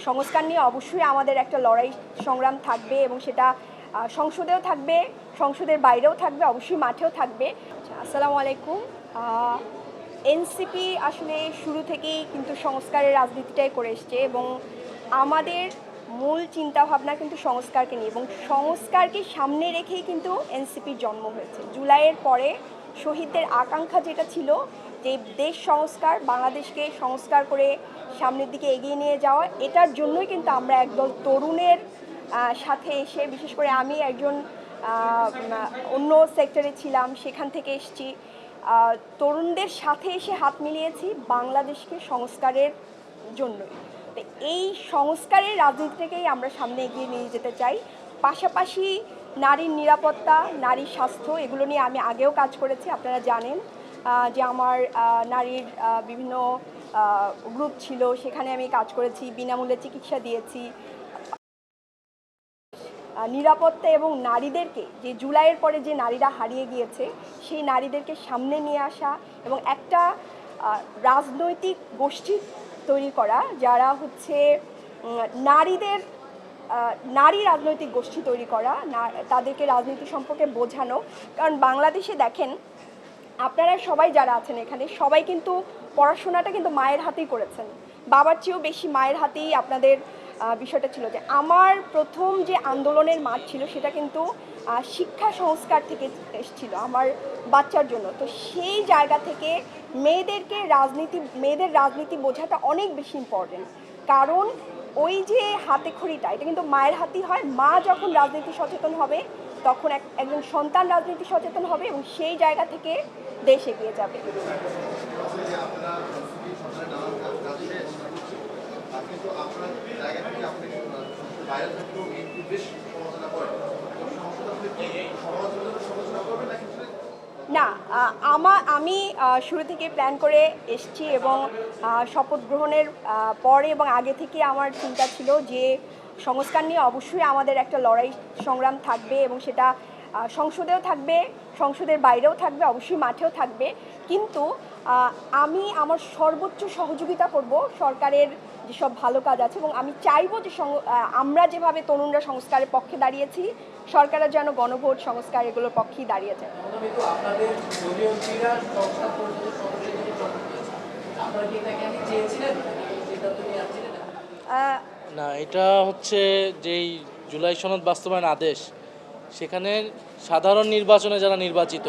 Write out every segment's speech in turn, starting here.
সংস্কার নিয়ে অবশ্যই আমাদের একটা লড়াই সংগ্রাম থাকবে এবং সেটা সংসদেও থাকবে, সংসদের বাইরেও থাকবে, অবশ্যই মাঠেও থাকবে। আসসালামু আলাইকুম। এনসিপি আসলে শুরু থেকেই কিন্তু সংস্কারের রাজনীতিটাই করে এসছে এবং আমাদের মূল চিন্তাভাবনা কিন্তু সংস্কারকে নিয়ে এবং সংস্কারকে সামনে রেখেই কিন্তু এনসিপির জন্ম হয়েছে। জুলাইয়ের পরে শহীদদের আকাঙ্ক্ষা যেটা ছিল যে দেশ সংস্কার, বাংলাদেশকে সংস্কার করে সামনের দিকে এগিয়ে নিয়ে যাওয়া, এটার জন্যই কিন্তু আমরা একদল তরুণের সাথে এসে, বিশেষ করে আমি একজন অন্য সেক্টরে ছিলাম, সেখান থেকে এসেছি, তরুণদের সাথে এসে হাত মিলিয়েছি বাংলাদেশকে সংস্কারের জন্যই। তো এই সংস্কারের রাজনীতিটাকেই আমরা সামনে এগিয়ে নিয়ে যেতে চাই। পাশাপাশি নারীর নিরাপত্তা, নারীর স্বাস্থ্য, এগুলো নিয়ে আমি আগেও কাজ করেছি। আপনারা জানেন যে আমার নারীর বিভিন্ন গ্রুপ ছিল, সেখানে আমি কাজ করেছি, বিনামূল্যে চিকিৎসা দিয়েছি। নিরাপত্তা এবং নারীদেরকে, যে জুলাইয়ের পরে যে নারীরা হারিয়ে গিয়েছে সেই নারীদেরকে সামনে নিয়ে আসা এবং একটা রাজনৈতিক গোষ্ঠী তৈরি করা যারা হচ্ছে নারী রাজনৈতিক গোষ্ঠী তৈরি করা, তাদেরকে রাজনীতি সম্পর্কে বোঝানো। কারণ বাংলাদেশে দেখেন, আপনারা সবাই যারা আছেন এখানে সবাই কিন্তু পড়াশোনাটা কিন্তু মায়ের হাতেই করেছেন, বাবার চেয়েও বেশি মায়ের হাতেই আপনাদের বিষয়টা ছিল। যে আমার প্রথম যে আন্দোলনের মাঠ ছিল সেটা কিন্তু শিক্ষা সংস্কার থেকে এসেছিল আমার বাচ্চার জন্য। তো সেই জায়গা থেকে মেয়েদের রাজনীতি বোঝাটা অনেক বেশি ইম্পর্টেন্ট। কারণ ওই যে হাতে খড়িটা, এটা কিন্তু মায়ের হাতেই হয়। মা যখন রাজনীতি সচেতন হবে তখন একজন সন্তান রাজনীতি সচেতন হবে এবং সেই জায়গা থেকে দেশ এগিয়ে যাবে। না, আমি শুরু থেকে প্ল্যান করে এসেছি এবং শপথ গ্রহণের পরে এবং আগে থেকে আমার চিন্তা ছিল যে সংস্কার নিয়ে অবশ্যই আমাদের একটা লড়াই সংগ্রাম থাকবে এবং সেটা সংসদেও থাকবে, সংসদের বাইরেও থাকবে, অবশ্যই মাঠেও থাকবে। কিন্তু আমি আমার সর্বোচ্চ সহযোগিতা করব সরকারের যেসব ভালো কাজ আছে এবং আমি চাইবো যে আমরা যেভাবে তরুণরা সংস্কারের পক্ষে দাঁড়িয়েছি, সরকারের যেন গণভোট সংস্কার এগুলোর পক্ষেই দাঁড়িয়েছে। না, এটা হচ্ছে যেই জুলাই সনদ বাস্তবায়ন আদেশ, সেখানে সাধারণ নির্বাচনে যারা নির্বাচিত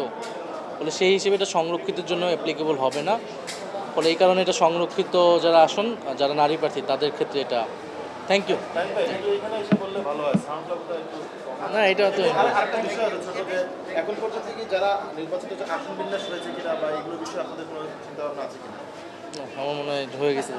বলে সেই হিসেবে এটা সংরক্ষিতের জন্য অ্যাপ্লিকেবল হবে না। ফলে এই কারণে এটা সংরক্ষিত যারা আসন, যারা নারী প্রার্থী তাদের ক্ষেত্রে এটা। Thank you. না, এটা তো এখন পর্যন্ত কি যারা নির্বাচিত আসন বিন্যাস হয়েছে কিনা বা এগুলো বিষয়ে আপনাদের কোনো চিন্তা ভাবনা আছে কিনা? আমার মনে হয় হয়ে গেছে।